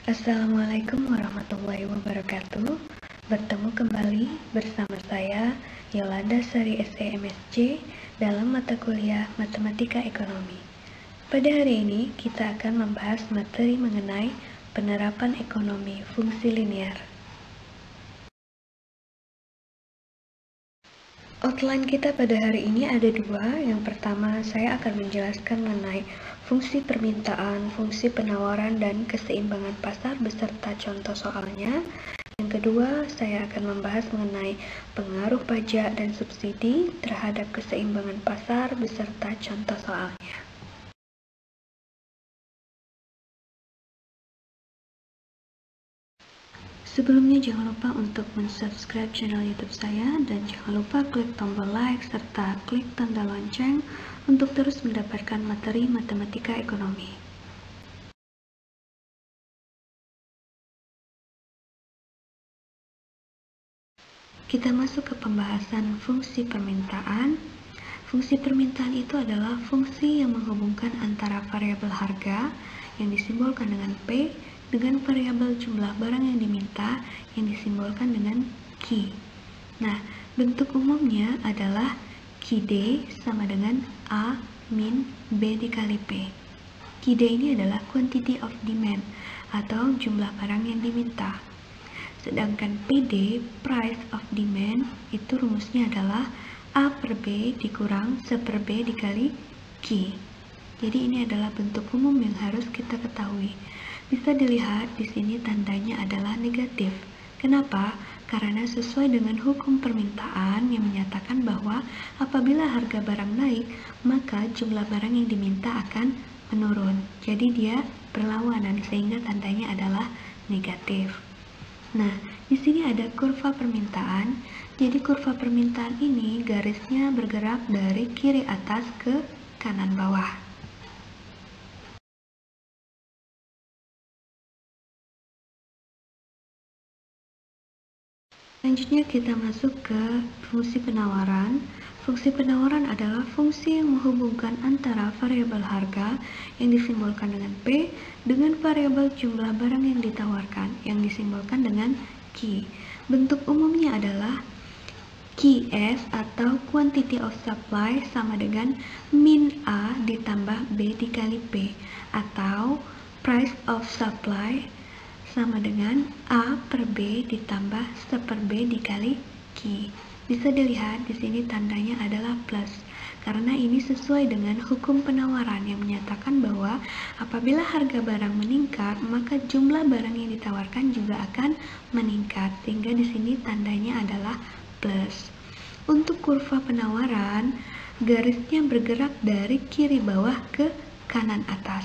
Assalamualaikum warahmatullahi wabarakatuh. Bertemu kembali bersama saya Yolanda Sari SEMSC dalam mata kuliah Matematika Ekonomi. Pada hari ini kita akan membahas materi mengenai penerapan ekonomi fungsi linear. Outline kita pada hari ini ada dua. Yang pertama, saya akan menjelaskan mengenai fungsi permintaan, fungsi penawaran, dan keseimbangan pasar beserta contoh soalnya. Yang kedua, saya akan membahas mengenai pengaruh pajak dan subsidi terhadap keseimbangan pasar beserta contoh soalnya. Sebelumnya jangan lupa untuk mensubscribe channel YouTube saya dan jangan lupa klik tombol like serta klik tanda lonceng untuk terus mendapatkan materi matematika ekonomi. Kita masuk ke pembahasan fungsi permintaan. Fungsi permintaan itu adalah fungsi yang menghubungkan antara variabel harga yang disimbolkan dengan P dengan variabel jumlah barang yang diminta yang disimbolkan dengan Q. Nah, bentuk umumnya adalah QD sama dengan A min B dikali P. QD ini adalah quantity of demand atau jumlah barang yang diminta. Sedangkan PD, price of demand, itu rumusnya adalah A per B dikurang 1 per B dikali Q. Jadi ini adalah bentuk umum yang harus kita ketahui. Bisa dilihat di sini tandanya adalah negatif. Kenapa? Karena sesuai dengan hukum permintaan yang menyatakan bahwa apabila harga barang naik, maka jumlah barang yang diminta akan menurun. Jadi dia berlawanan sehingga tandanya adalah negatif. Nah, di sini ada kurva permintaan. Jadi kurva permintaan ini garisnya bergerak dari kiri atas ke kanan bawah. Selanjutnya kita masuk ke fungsi penawaran. Fungsi penawaran adalah fungsi yang menghubungkan antara variabel harga yang disimbolkan dengan P dengan variabel jumlah barang yang ditawarkan yang disimbolkan dengan Q. Bentuk umumnya adalah QS atau quantity of supply sama dengan min A ditambah B dikali P atau price of supply sama dengan A per B ditambah 1 per B dikali Q. Bisa dilihat di sini tandanya adalah plus, karena ini sesuai dengan hukum penawaran yang menyatakan bahwa apabila harga barang meningkat, maka jumlah barang yang ditawarkan juga akan meningkat, sehingga di sini tandanya adalah plus. Untuk kurva penawaran, garisnya bergerak dari kiri bawah ke kanan atas.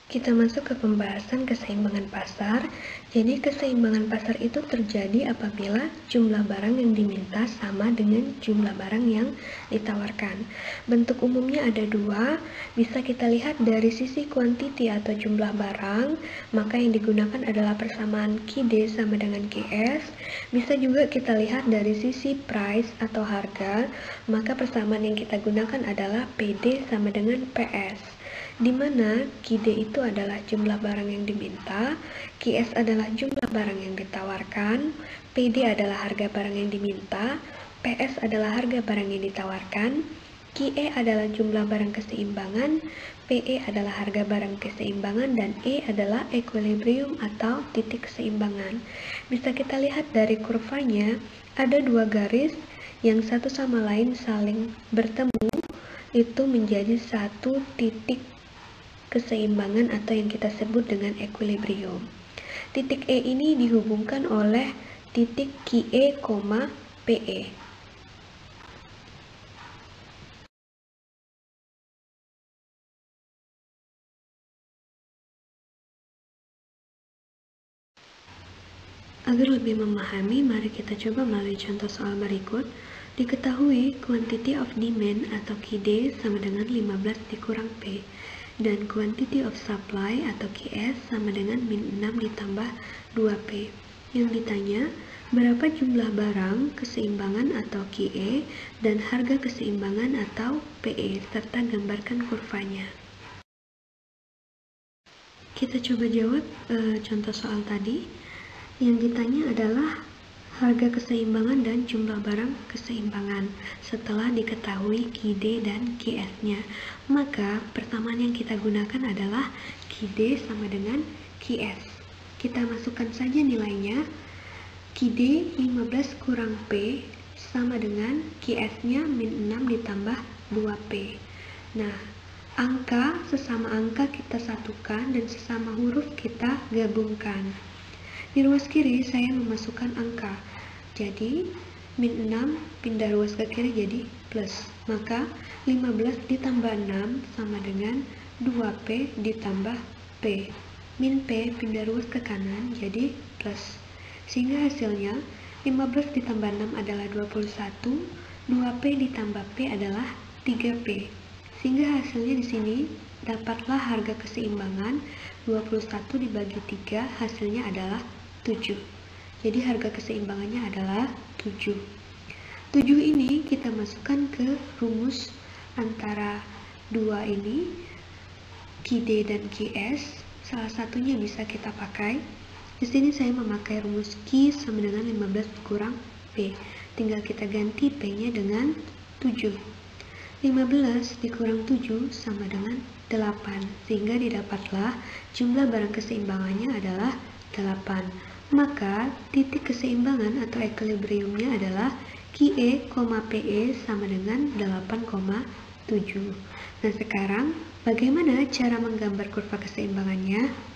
Kita masuk ke pembahasan keseimbangan pasar. Jadi keseimbangan pasar itu terjadi apabila jumlah barang yang diminta sama dengan jumlah barang yang ditawarkan. Bentuk umumnya ada dua. Bisa kita lihat dari sisi kuantiti atau jumlah barang, maka yang digunakan adalah persamaan QD sama dengan QS. Bisa juga kita lihat dari sisi price atau harga, maka persamaan yang kita gunakan adalah PD sama dengan PS. Di mana QD itu adalah jumlah barang yang diminta, QS adalah jumlah barang yang ditawarkan, PD adalah harga barang yang diminta, PS adalah harga barang yang ditawarkan, QE adalah jumlah barang keseimbangan, PE adalah harga barang keseimbangan, dan E adalah equilibrium atau titik keseimbangan. Bisa kita lihat dari kurvanya, ada dua garis yang satu sama lain saling bertemu, itu menjadi satu titik keseimbangan atau yang kita sebut dengan equilibrium. Titik E ini dihubungkan oleh titik QE, PE. Agar lebih memahami, mari kita coba melalui contoh soal berikut. Diketahui quantity of demand atau QD sama dengan 15 dikurang P. Dan quantity of supply atau QS sama dengan min 6 ditambah 2P. Yang ditanya, Berapa jumlah barang keseimbangan atau QE dan harga keseimbangan atau PE, serta gambarkan kurvanya. Kita coba jawab contoh soal tadi. Yang ditanya adalah harga keseimbangan dan jumlah barang keseimbangan setelah diketahui QD dan QS-nya. Maka persamaan yang kita gunakan adalah QD sama dengan QS. Kita masukkan saja nilainya. QD 15 kurang P sama dengan QS-nya min 6 ditambah 2P. Nah, sesama angka kita satukan dan sesama huruf kita gabungkan. Di ruas kiri saya memasukkan angka. Jadi, min 6 pindah ruas ke kiri jadi plus. Maka 15 ditambah 6 sama dengan 2P ditambah P. Min P pindah ruas ke kanan jadi plus. Sehingga hasilnya 15 ditambah 6 adalah 21, 2P ditambah P adalah 3P. Sehingga hasilnya di sini dapatlah harga keseimbangan 21 dibagi 3, hasilnya adalah 7. Jadi harga keseimbangannya adalah 7. 7 ini kita masukkan ke rumus antara dua ini, QD dan QS. Salah satunya bisa kita pakai. Di sini saya memakai rumus Q sama dengan 15 kurang P. Tinggal kita ganti P-nya dengan 7. 15 dikurang 7 sama dengan 8. Sehingga didapatlah jumlah barang keseimbangannya adalah 8. Maka titik keseimbangan atau equilibriumnya adalah QE, PE sama dengan 8,7. Nah, sekarang bagaimana cara menggambar kurva keseimbangannya?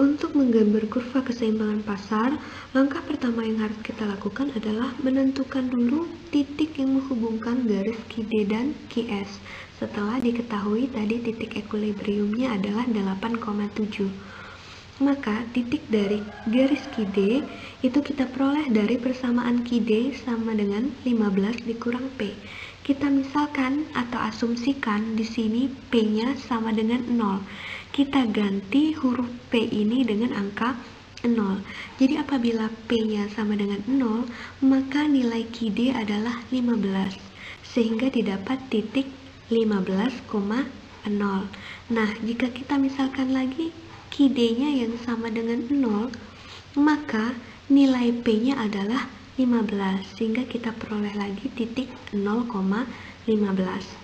Untuk menggambar kurva keseimbangan pasar, langkah pertama yang harus kita lakukan adalah menentukan dulu titik yang menghubungkan garis QD dan QS. Setelah diketahui tadi titik equilibriumnya adalah 8,7. Maka titik dari garis QD itu kita peroleh dari persamaan QD sama dengan 15 dikurang P. Kita misalkan atau asumsikan di sini P-nya sama dengan 0. Kita ganti huruf P ini dengan angka 0. Jadi apabila P-nya sama dengan 0, maka nilai QD adalah 15. Sehingga didapat titik 15,0. Nah, jika kita misalkan lagi QD-nya yang sama dengan 0, maka nilai P-nya adalah 15. Sehingga kita peroleh lagi titik 0,15.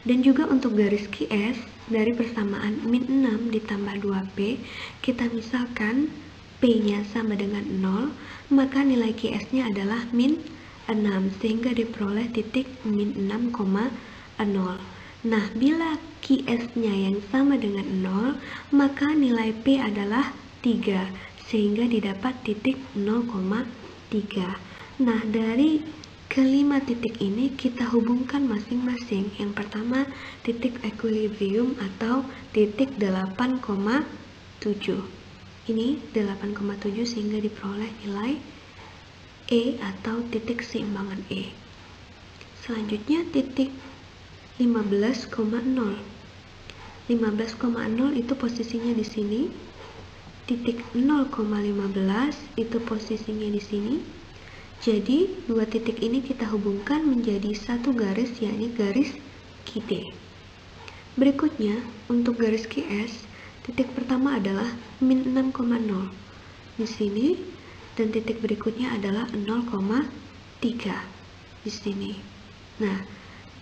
Dan juga untuk garis QS, dari persamaan min 6 ditambah 2P, kita misalkan P-nya sama dengan 0, maka nilai QS-nya adalah min 6, sehingga diperoleh titik min 6,0. Nah, bila QS-nya yang sama dengan 0, maka nilai P adalah 3, sehingga didapat titik 0,3. Nah, dari kelima titik ini kita hubungkan masing-masing. Yang pertama titik equilibrium atau titik 8,7. Ini 8,7 sehingga diperoleh nilai E atau titik keseimbangan E. Selanjutnya titik 15,0. 15,0 itu posisinya di sini. Titik 0,15 itu posisinya di sini. Jadi, dua titik ini kita hubungkan menjadi satu garis, yakni garis QD. Berikutnya, untuk garis QS, titik pertama adalah min 6,0 di sini, dan titik berikutnya adalah 0,3 di sini. Nah,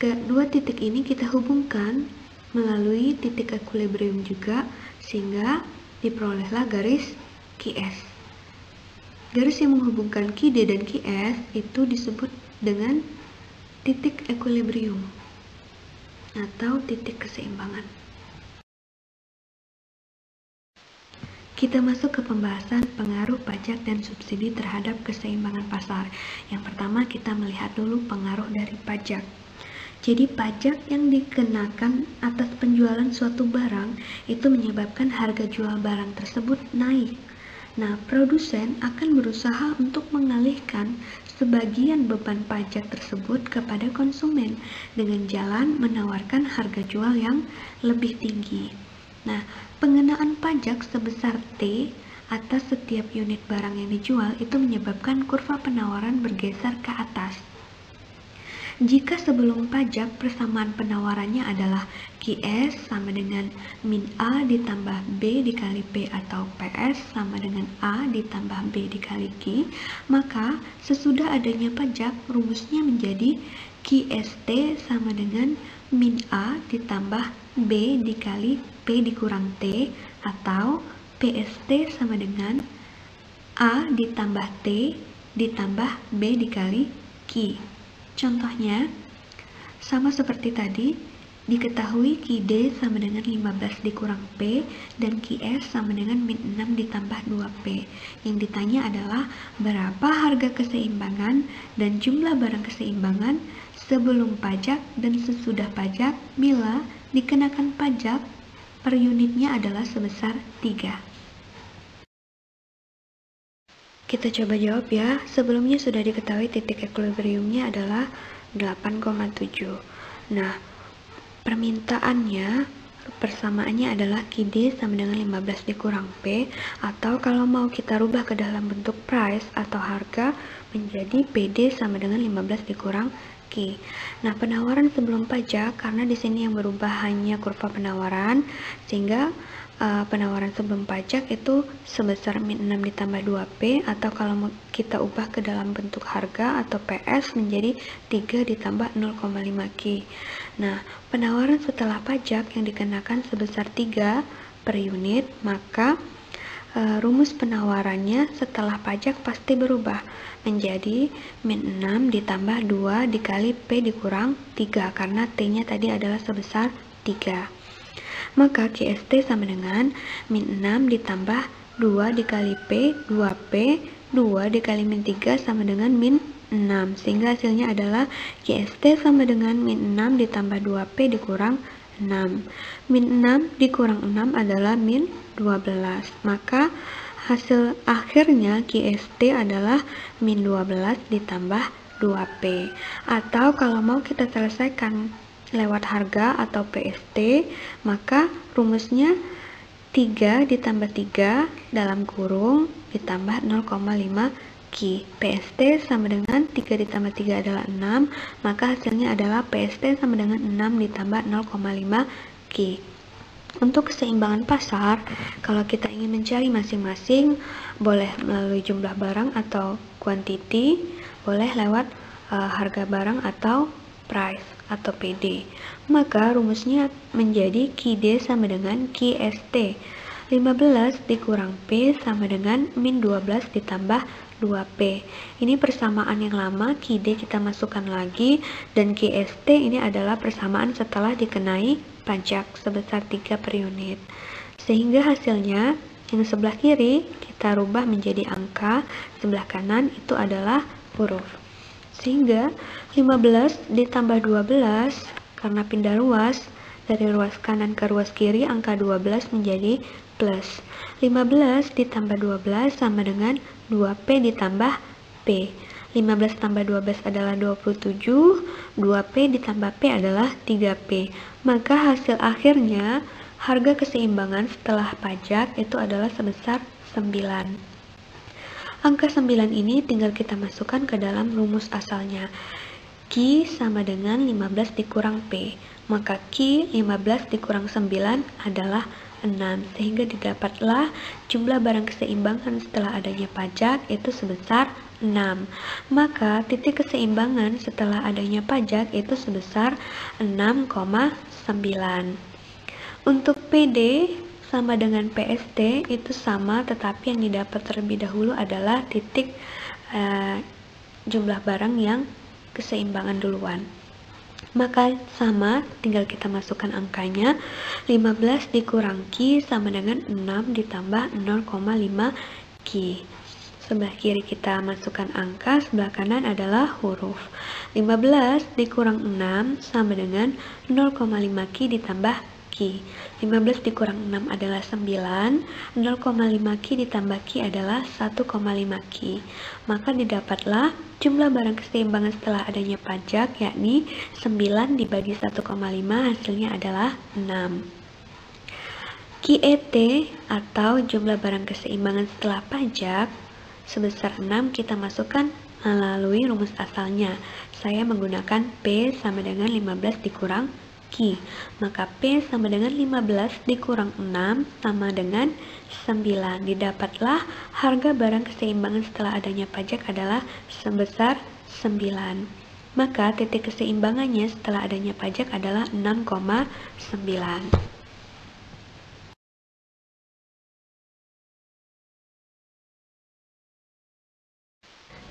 dua titik ini kita hubungkan melalui titik equilibrium juga, sehingga diperolehlah garis QS. Garis yang menghubungkan QD dan QS itu disebut dengan titik equilibrium atau titik keseimbangan. Kita masuk ke pembahasan pengaruh pajak dan subsidi terhadap keseimbangan pasar. Yang pertama kita melihat dulu pengaruh dari pajak. Jadi pajak yang dikenakan atas penjualan suatu barang itu menyebabkan harga jual barang tersebut naik. Nah, produsen akan berusaha untuk mengalihkan sebagian beban pajak tersebut kepada konsumen dengan jalan menawarkan harga jual yang lebih tinggi. Nah, pengenaan pajak sebesar T atas setiap unit barang yang dijual itu menyebabkan kurva penawaran bergeser ke atas. Jika sebelum pajak persamaan penawarannya adalah QS sama dengan min A ditambah B dikali P atau PS sama dengan A ditambah B dikali Q, maka sesudah adanya pajak rumusnya menjadi QST sama dengan min A ditambah B dikali P dikurang T atau PST sama dengan A ditambah T ditambah B dikali Q. Contohnya, sama seperti tadi, diketahui QD sama dengan 15 dikurang P dan QS sama dengan min 6 ditambah 2P. Yang ditanya adalah berapa harga keseimbangan dan jumlah barang keseimbangan sebelum pajak dan sesudah pajak bila dikenakan pajak per unitnya adalah sebesar 3. Kita coba jawab ya. Sebelumnya sudah diketahui titik equilibriumnya adalah 8,7. Nah, permintaannya, persamaannya adalah QD sama dengan 15 dikurang P, atau kalau mau kita rubah ke dalam bentuk price atau harga menjadi PD sama dengan 15 dikurang Q. Nah, penawaran sebelum pajak, karena di sini yang berubah hanya kurva penawaran, sehingga penawaran sebelum pajak itu sebesar min 6 ditambah 2P, atau kalau kita ubah ke dalam bentuk harga atau PS menjadi 3 ditambah 0,5Q. Nah, penawaran setelah pajak yang dikenakan sebesar 3 per unit, maka rumus penawarannya setelah pajak pasti berubah menjadi min 6 ditambah 2 dikali P dikurang 3, karena T-nya tadi adalah sebesar 3. Maka QST sama dengan min 6 ditambah 2 dikali P, 2P, 2 dikali min 3 sama dengan min 6. Sehingga hasilnya adalah QST sama dengan min 6 ditambah 2P dikurang 6. Min 6 dikurang 6 adalah min 12. Maka hasil akhirnya QST adalah min 12 ditambah 2P. Atau kalau mau kita selesaikan lewat harga atau PST, maka rumusnya 3 ditambah 3 dalam kurung ditambah 0,5 Q. PST sama dengan 3 ditambah 3 adalah 6, maka hasilnya adalah PST sama dengan 6 ditambah 0,5 Q. Untuk keseimbangan pasar, kalau kita ingin mencari masing-masing, boleh melalui jumlah barang atau quantity, boleh lewat harga barang atau price atau PD. Maka rumusnya menjadi QD sama dengan QST. 15 dikurang P sama dengan min 12 ditambah 2P. Ini persamaan yang lama, QD kita masukkan lagi, dan QST ini adalah persamaan setelah dikenai pajak sebesar 3 per unit. Sehingga hasilnya yang sebelah kiri kita rubah menjadi angka, sebelah kanan itu adalah huruf. Sehingga 15 ditambah 12, karena pindah ruas, dari ruas kanan ke ruas kiri, angka 12 menjadi plus. 15 ditambah 12 sama dengan 2P ditambah P. 15 tambah 12 adalah 27, 2P ditambah P adalah 3P. Maka hasil akhirnya, harga keseimbangan setelah pajak itu adalah sebesar 9. Angka 9 ini tinggal kita masukkan ke dalam rumus asalnya. Q sama dengan 15 dikurang P. Maka Q 15 dikurang 9 adalah 6. Sehingga didapatlah jumlah barang keseimbangan setelah adanya pajak itu sebesar 6. Maka titik keseimbangan setelah adanya pajak itu sebesar 6,9. Untuk PD sama dengan PST itu sama, tetapi yang didapat terlebih dahulu adalah titik jumlah barang yang keseimbangan duluan. Maka sama, tinggal kita masukkan angkanya. 15 dikurang Q sama dengan 6 ditambah 0,5 Q. Sebelah kiri kita masukkan angka, sebelah kanan adalah huruf. 15 dikurang 6 sama dengan 0,5 Q ditambah Q. 15 dikurang 6 adalah 9, 0,5 Q ditambah Q adalah 1,5 Q. Maka didapatlah jumlah barang keseimbangan setelah adanya pajak, yakni 9 dibagi 1,5, hasilnya adalah 6. QET atau jumlah barang keseimbangan setelah pajak sebesar 6 kita masukkan melalui rumus asalnya. Saya menggunakan P sama dengan 15 dikurang Q. Maka P sama dengan 15 dikurang 6 sama dengan 9. Didapatlah harga barang keseimbangan setelah adanya pajak adalah sebesar 9. Maka titik keseimbangannya setelah adanya pajak adalah 6,9.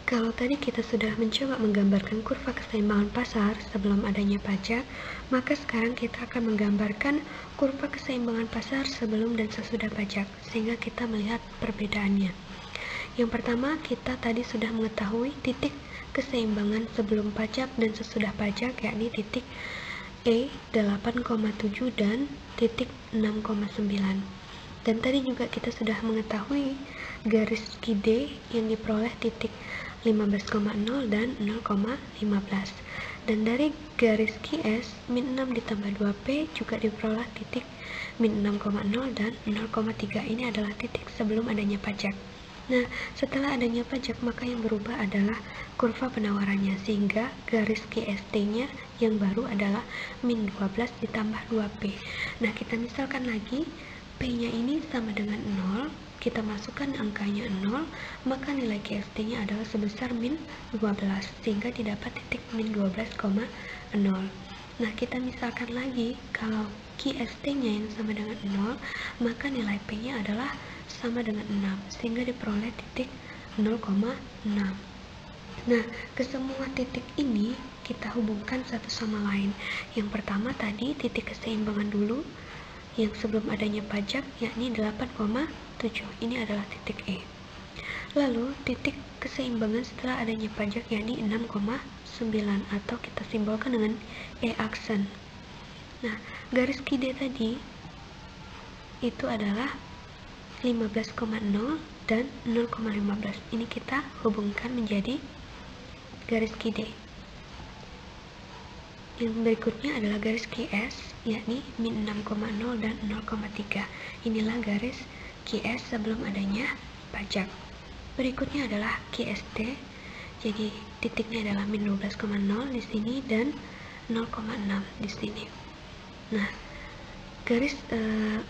Kalau tadi kita sudah mencoba menggambarkan kurva keseimbangan pasar sebelum adanya pajak, maka sekarang kita akan menggambarkan kurva keseimbangan pasar sebelum dan sesudah pajak, sehingga kita melihat perbedaannya. Yang pertama, kita tadi sudah mengetahui titik keseimbangan sebelum pajak dan sesudah pajak, yakni titik E 8,7 dan titik 6,9. Dan tadi juga kita sudah mengetahui garis QD yang diperoleh titik 15,0 dan 0,15. Dan dari garis QS min 6 ditambah 2P juga diperoleh titik min 6,0 dan 0,3. Ini adalah titik sebelum adanya pajak. Nah, setelah adanya pajak maka yang berubah adalah kurva penawarannya, sehingga garis QST-nya yang baru adalah min 12 ditambah 2P. Nah, kita misalkan lagi P-nya ini sama dengan 0, kita masukkan angkanya 0, maka nilai QST-nya adalah sebesar min 12, sehingga didapat titik min 12,0. Nah, kita misalkan lagi, kalau QST-nya yang sama dengan 0, maka nilai P-nya adalah sama dengan 6, sehingga diperoleh titik 0,6. Nah, kesemua titik ini kita hubungkan satu sama lain. Yang pertama tadi titik keseimbangan dulu, yang sebelum adanya pajak, yakni 8,7. Ini adalah titik E. Lalu titik keseimbangan setelah adanya pajak, yakni 6,9, atau kita simbolkan dengan E aksen. Nah, garis QD tadi itu adalah 15,0 dan 0,15. Ini kita hubungkan menjadi garis QD. Yang berikutnya adalah garis QS, yakni min 6,0 dan 0,3. Inilah garis QS sebelum adanya pajak. Berikutnya adalah QST, jadi titiknya adalah min 12,0 di sini dan 0,6 di sini. Nah, garis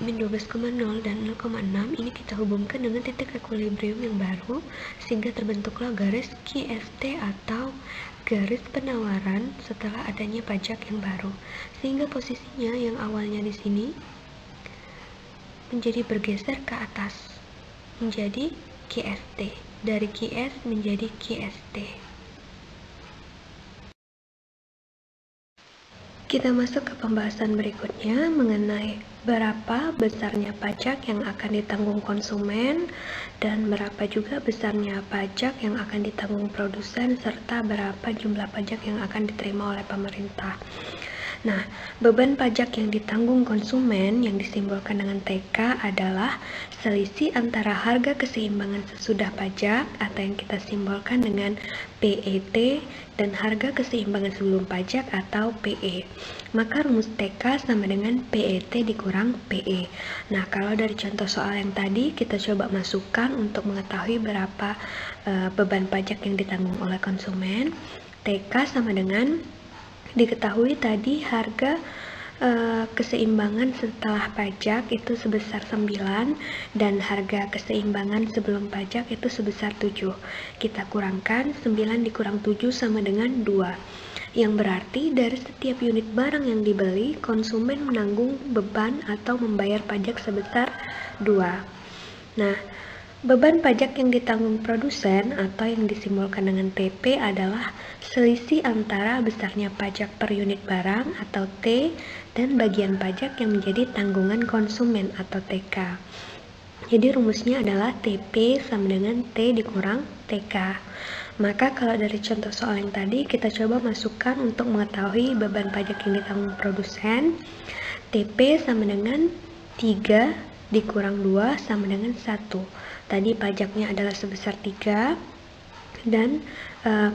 min 12,0 dan 0,6 ini kita hubungkan dengan titik equilibrium yang baru, sehingga terbentuklah garis QFT atau garis penawaran setelah adanya pajak yang baru, sehingga posisinya yang awalnya di sini menjadi bergeser ke atas menjadi QST, dari QS menjadi QST. Kita masuk ke pembahasan berikutnya mengenai berapa besarnya pajak yang akan ditanggung konsumen dan berapa juga besarnya pajak yang akan ditanggung produsen, serta berapa jumlah pajak yang akan diterima oleh pemerintah. Nah, beban pajak yang ditanggung konsumen yang disimbolkan dengan TK adalah selisih antara harga keseimbangan sesudah pajak atau yang kita simbolkan dengan PET dan harga keseimbangan sebelum pajak atau PE. Maka rumus TK sama dengan PET dikurang PE. Nah, kalau dari contoh soal yang tadi kita coba masukkan untuk mengetahui berapa beban pajak yang ditanggung oleh konsumen. TK sama dengan diketahui tadi harga keseimbangan setelah pajak itu sebesar 9 dan harga keseimbangan sebelum pajak itu sebesar 7. Kita kurangkan 9 dikurang 7 sama dengan 2. Yang berarti dari setiap unit barang yang dibeli, konsumen menanggung beban atau membayar pajak sebesar 2. Nah, beban pajak yang ditanggung produsen atau yang disimbolkan dengan TP adalah selisih antara besarnya pajak per unit barang atau T dan bagian pajak yang menjadi tanggungan konsumen atau TK. Jadi rumusnya adalah TP sama dengan T dikurang TK. Maka kalau dari contoh soal yang tadi kita coba masukkan untuk mengetahui beban pajak yang ditanggung produsen. TP sama dengan 3 dikurang 2 sama dengan 1. Tadi pajaknya adalah sebesar 3 dan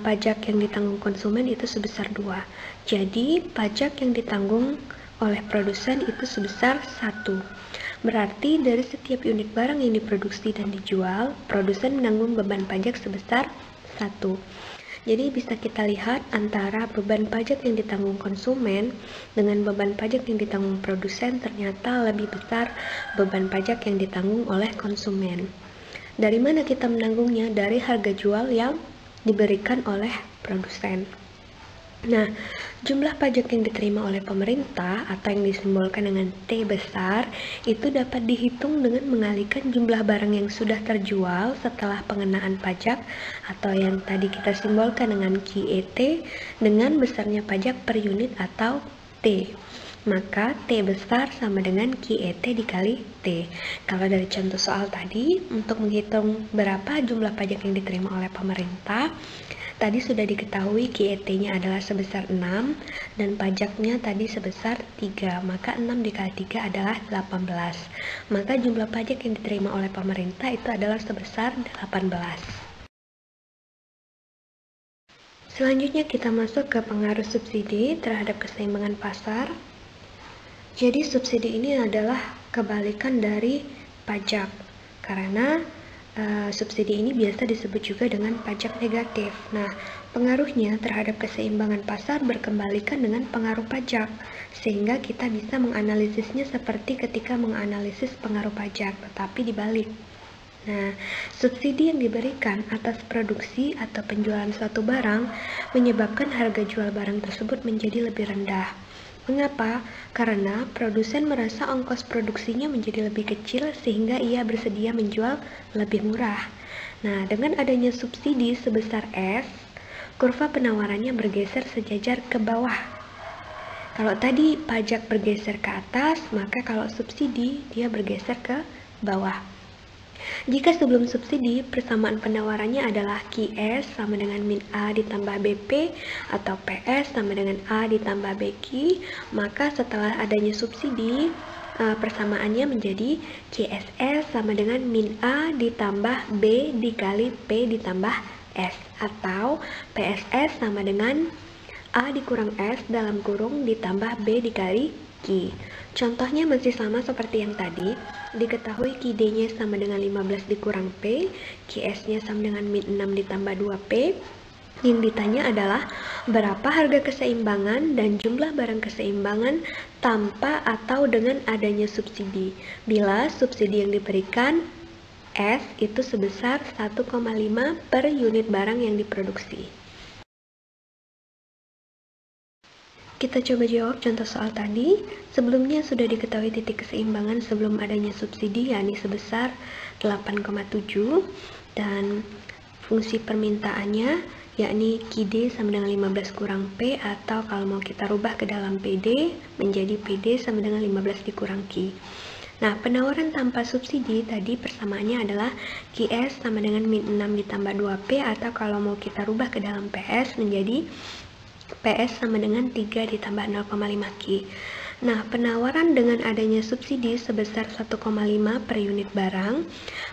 pajak yang ditanggung konsumen itu sebesar 2. Jadi pajak yang ditanggung oleh produsen itu sebesar 1. Berarti dari setiap unit barang yang diproduksi dan dijual, produsen menanggung beban pajak sebesar 1. Jadi bisa kita lihat antara beban pajak yang ditanggung konsumen dengan beban pajak yang ditanggung produsen ternyata lebih besar beban pajak yang ditanggung oleh konsumen. Dari mana kita menanggungnya? Dari harga jual yang diberikan oleh produsen. Nah, jumlah pajak yang diterima oleh pemerintah atau yang disimbolkan dengan T besar itu dapat dihitung dengan mengalihkan jumlah barang yang sudah terjual setelah pengenaan pajak atau yang tadi kita simbolkan dengan QET dengan besarnya pajak per unit atau T. Maka T besar sama dengan QET dikali T. Kalau dari contoh soal tadi, untuk menghitung berapa jumlah pajak yang diterima oleh pemerintah, tadi sudah diketahui QET-nya adalah sebesar 6 dan pajaknya tadi sebesar 3, maka 6 dikali 3 adalah 18. Maka jumlah pajak yang diterima oleh pemerintah itu adalah sebesar 18. Selanjutnya kita masuk ke pengaruh subsidi terhadap keseimbangan pasar. Jadi subsidi ini adalah kebalikan dari pajak, karena subsidi ini biasa disebut juga dengan pajak negatif. Nah, pengaruhnya terhadap keseimbangan pasar berkembalikan dengan pengaruh pajak, sehingga kita bisa menganalisisnya seperti ketika menganalisis pengaruh pajak, tetapi dibalik. Nah, subsidi yang diberikan atas produksi atau penjualan suatu barang menyebabkan harga jual barang tersebut menjadi lebih rendah. Mengapa? Karena produsen merasa ongkos produksinya menjadi lebih kecil sehingga ia bersedia menjual lebih murah. Nah, dengan adanya subsidi sebesar S, kurva penawarannya bergeser sejajar ke bawah. Kalau tadi pajak bergeser ke atas, maka kalau subsidi dia bergeser ke bawah. Jika sebelum subsidi, persamaan penawarannya adalah QS sama dengan min A ditambah BP atau PS sama dengan A ditambah BQ, maka setelah adanya subsidi, persamaannya menjadi QSS sama dengan min A ditambah B dikali P ditambah S, atau PSS sama dengan A dikurang S dalam kurung ditambah B dikali Q. Contohnya masih sama seperti yang tadi, diketahui QD-nya sama dengan 15 dikurang P, QS-nya sama dengan min 6 ditambah 2P. Yang ditanya adalah berapa harga keseimbangan dan jumlah barang keseimbangan tanpa atau dengan adanya subsidi. Bila subsidi yang diberikan S itu sebesar 1,5 per unit barang yang diproduksi. Kita coba jawab contoh soal tadi. Sebelumnya sudah diketahui titik keseimbangan sebelum adanya subsidi, yakni sebesar 8,7, dan fungsi permintaannya yakni QD sama dengan 15 kurang P, atau kalau mau kita rubah ke dalam PD menjadi PD sama dengan 15 dikurang Q. Nah, penawaran tanpa subsidi tadi persamaannya adalah QS sama dengan min 6 ditambah 2P, atau kalau mau kita rubah ke dalam PS menjadi PS sama dengan 3 ditambah 0,5 Q. Nah, penawaran dengan adanya subsidi sebesar 1,5 per unit barang,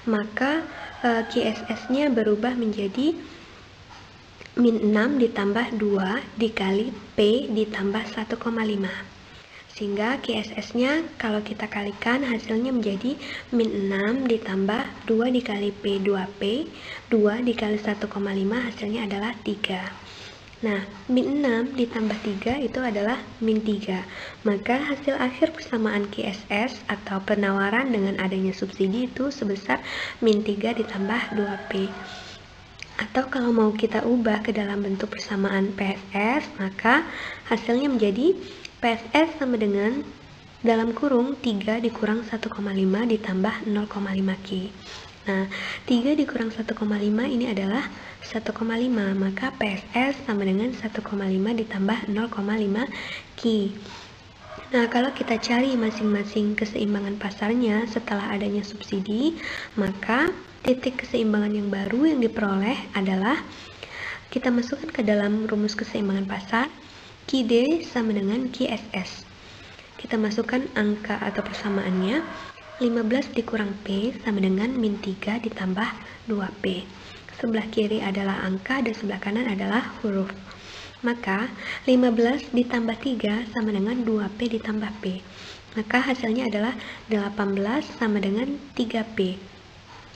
maka QSS-nya berubah menjadi min 6 ditambah 2 dikali P ditambah 1,5. Sehingga QSS-nya kalau kita kalikan hasilnya menjadi min 6 ditambah 2 dikali P 2P, 2 dikali 1,5 hasilnya adalah 3. Nah, min 6 ditambah 3 itu adalah min 3. Maka hasil akhir persamaan QSS atau penawaran dengan adanya subsidi itu sebesar min 3 ditambah 2P. Atau kalau mau kita ubah ke dalam bentuk persamaan PSS, maka hasilnya menjadi PSS sama dengan dalam kurung 3 dikurang 1,5 ditambah 0,5 Q. Nah, 3 dikurang 1,5 ini adalah 1,5, maka PSS sama dengan 1,5 ditambah 0,5 Q. Nah, kalau kita cari masing-masing keseimbangan pasarnya setelah adanya subsidi, maka titik keseimbangan yang baru yang diperoleh adalah kita masukkan ke dalam rumus keseimbangan pasar, QD sama dengan QSS. Kita masukkan angka atau persamaannya, 15 dikurang P sama dengan min 3 ditambah 2P. Sebelah kiri adalah angka dan sebelah kanan adalah huruf. Maka 15 ditambah 3 sama dengan 2P ditambah P. Maka hasilnya adalah 18 sama dengan 3P.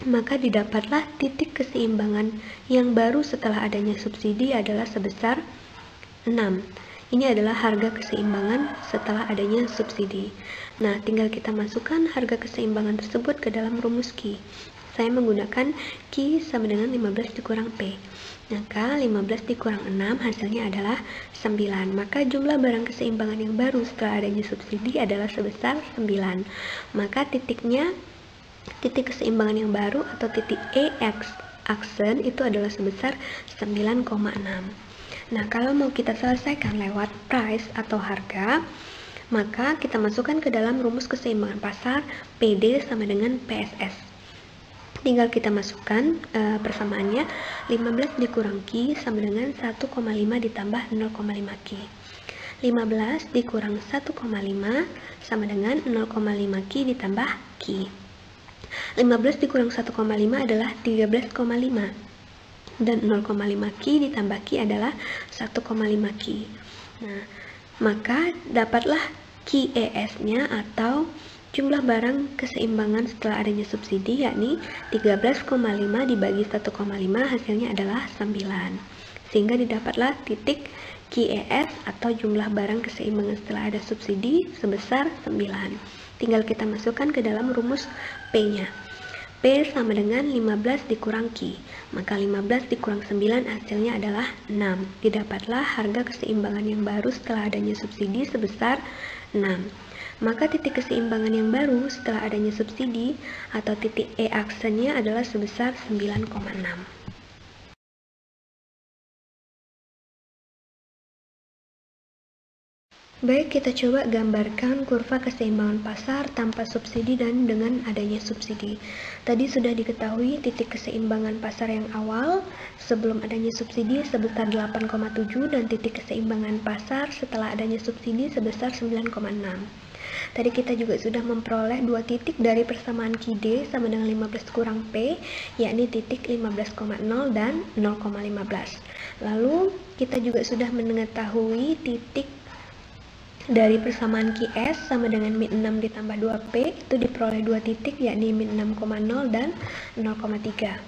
Maka didapatlah titik keseimbangan yang baru setelah adanya subsidi adalah sebesar 6. Ini adalah harga keseimbangan setelah adanya subsidi. Nah, tinggal kita masukkan harga keseimbangan tersebut ke dalam rumus Q. Saya menggunakan Q sama dengan 15 dikurang P. Maka 15 dikurang 6 hasilnya adalah 9. Maka jumlah barang keseimbangan yang baru setelah adanya subsidi adalah sebesar 9. Maka titik keseimbangan yang baru atau titik aksen itu adalah sebesar 9,6. Nah, kalau mau kita selesaikan lewat price atau harga, maka kita masukkan ke dalam rumus keseimbangan pasar PD sama dengan PSS. Tinggal kita masukkan persamaannya, 15 dikurang Q sama dengan 1,5 ditambah 0,5 Q. 15 dikurang 1,5 sama dengan 0,5 Q ditambah Q. 15 dikurang 1,5 adalah 13,5. Dan 0,5 Q ditambah Q adalah 1,5 Q. Nah, maka dapatlah QES-nya atau jumlah barang keseimbangan setelah adanya subsidi, yakni 13,5 dibagi 1,5 hasilnya adalah 9. Sehingga didapatlah titik QES atau jumlah barang keseimbangan setelah ada subsidi sebesar 9. Tinggal kita masukkan ke dalam rumus P-nya. P sama dengan 15 dikurang Q. Maka 15 dikurang 9 hasilnya adalah 6. Didapatlah harga keseimbangan yang baru setelah adanya subsidi sebesar 6. Maka titik keseimbangan yang baru setelah adanya subsidi atau titik E aksennya adalah sebesar 9,6. Baik, kita coba gambarkan kurva keseimbangan pasar tanpa subsidi dan dengan adanya subsidi. Tadi sudah diketahui titik keseimbangan pasar yang awal sebelum adanya subsidi sebesar 8,7 dan titik keseimbangan pasar setelah adanya subsidi sebesar 9,6. Tadi kita juga sudah memperoleh dua titik dari persamaan QD sama dengan 15 kurang P, yakni titik 15,0 dan 0,15. Lalu kita juga sudah mengetahui titik dari persamaan QS sama dengan min 6 ditambah 2P itu diperoleh dua titik, yakni min 6,0 dan 0,3.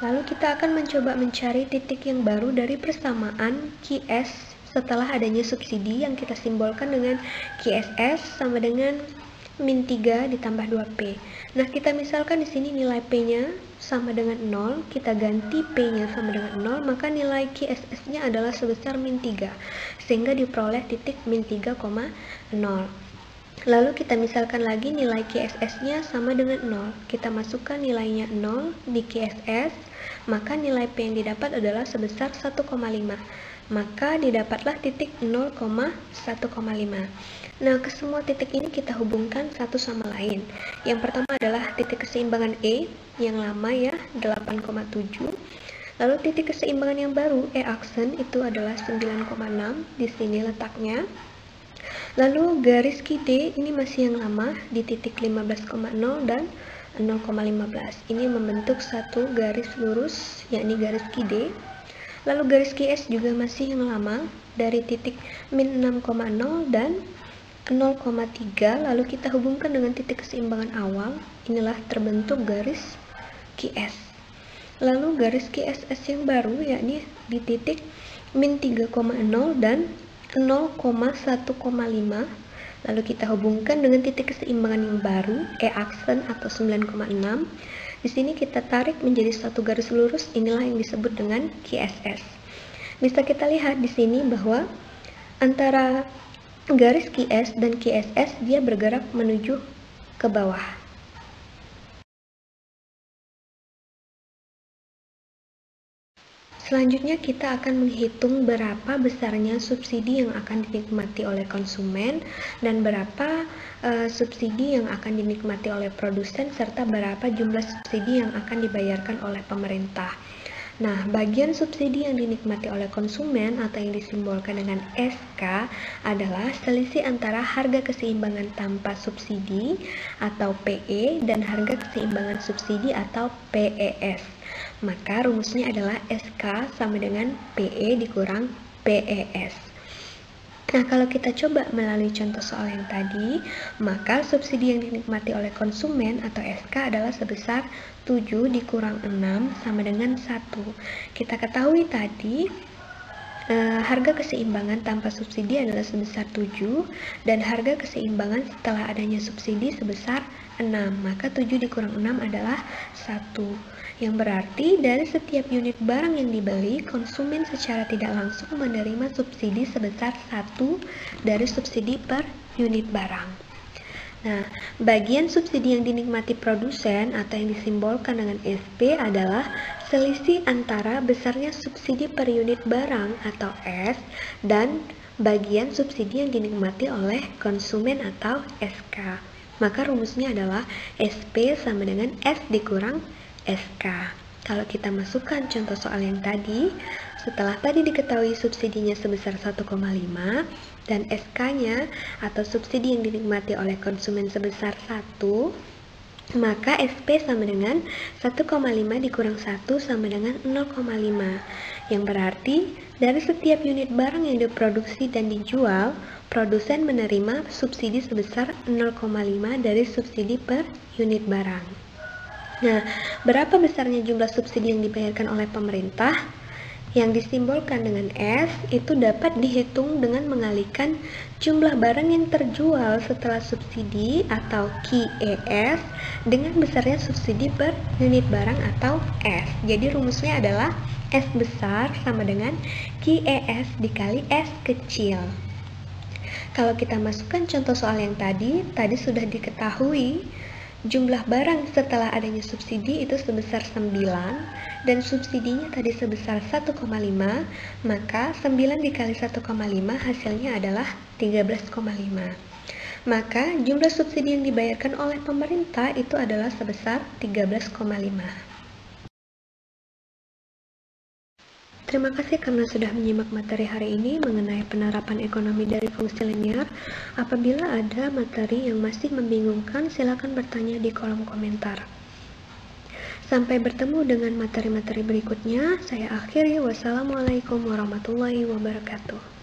Lalu kita akan mencoba mencari titik yang baru dari persamaan QS setelah adanya subsidi yang kita simbolkan dengan QSS sama dengan min 3 ditambah 2P. Nah, kita misalkan di sini nilai P-nya sama dengan 0, kita ganti P-nya sama dengan 0, maka nilai QSS-nya adalah sebesar min 3, sehingga diperoleh titik min 3,0. Lalu kita misalkan lagi nilai QSS-nya sama dengan 0, kita masukkan nilainya 0 di QSS, maka nilai P yang didapat adalah sebesar 1,5. Maka didapatlah titik 0,1,5. Nah, ke semua titik ini kita hubungkan satu sama lain. Yang pertama adalah titik keseimbangan E yang lama ya, 8,7. Lalu titik keseimbangan yang baru E aksen itu adalah 9,6, di sini letaknya. Lalu garis QD ini masih yang lama di titik 15,0 dan 0,15. Ini membentuk satu garis lurus, yakni garis QD. Lalu garis QS juga masih yang lama dari titik min 6,0 dan 0,3, lalu kita hubungkan dengan titik keseimbangan awal, inilah terbentuk garis QS. Lalu garis QSS yang baru yakni di titik min 3,0 dan 0,1,5, lalu kita hubungkan dengan titik keseimbangan yang baru E aksen atau 9,6. Di sini kita tarik menjadi satu garis lurus, inilah yang disebut dengan QSS. Bisa kita lihat di sini bahwa antara garis QS dan QSS dia bergerak menuju ke bawah. Selanjutnya kita akan menghitung berapa besarnya subsidi yang akan dinikmati oleh konsumen dan berapa subsidi yang akan dinikmati oleh produsen serta berapa jumlah subsidi yang akan dibayarkan oleh pemerintah. Nah, bagian subsidi yang dinikmati oleh konsumen atau yang disimbolkan dengan SK adalah selisih antara harga keseimbangan tanpa subsidi atau PE dan harga keseimbangan subsidi atau PES. Maka rumusnya adalah SK sama dengan PE dikurang PES. Nah, kalau kita coba melalui contoh soal yang tadi, maka subsidi yang dinikmati oleh konsumen atau SK adalah sebesar 7 dikurang 6 sama dengan 1. Kita ketahui tadi, harga keseimbangan tanpa subsidi adalah sebesar 7 dan harga keseimbangan setelah adanya subsidi sebesar 6. Maka 7 dikurang 6 adalah 1. Yang berarti dari setiap unit barang yang dibeli, konsumen secara tidak langsung menerima subsidi sebesar 1 dari subsidi per unit barang. Nah, bagian subsidi yang dinikmati produsen atau yang disimbolkan dengan SP adalah selisih antara besarnya subsidi per unit barang atau S dan bagian subsidi yang dinikmati oleh konsumen atau SK. Maka rumusnya adalah SP sama dengan S dikurang SK. Kalau kita masukkan contoh soal yang tadi, setelah tadi diketahui subsidinya sebesar 1,5 dan SK-nya atau subsidi yang dinikmati oleh konsumen sebesar 1, maka SP sama dengan 1,5 dikurang 1 sama dengan 0,5. Yang berarti dari setiap unit barang yang diproduksi dan dijual, produsen menerima subsidi sebesar 0,5 dari subsidi per unit barang. Nah, berapa besarnya jumlah subsidi yang dibayarkan oleh pemerintah? Yang disimbolkan dengan S itu dapat dihitung dengan mengalihkan jumlah barang yang terjual setelah subsidi atau QES dengan besarnya subsidi per unit barang atau S. Jadi rumusnya adalah S besar sama dengan QES dikali S kecil. Kalau kita masukkan contoh soal yang tadi sudah diketahui jumlah barang setelah adanya subsidi itu sebesar 9 dan subsidinya tadi sebesar 1,5, maka 9 dikali 1,5 hasilnya adalah 13,5. Maka jumlah subsidi yang dibayarkan oleh pemerintah itu adalah sebesar 13,5. Terima kasih karena sudah menyimak materi hari ini mengenai penerapan ekonomi dari fungsi linear. Apabila ada materi yang masih membingungkan, silakan bertanya di kolom komentar. Sampai bertemu dengan materi-materi berikutnya. Saya akhiri. Wassalamualaikum warahmatullahi wabarakatuh.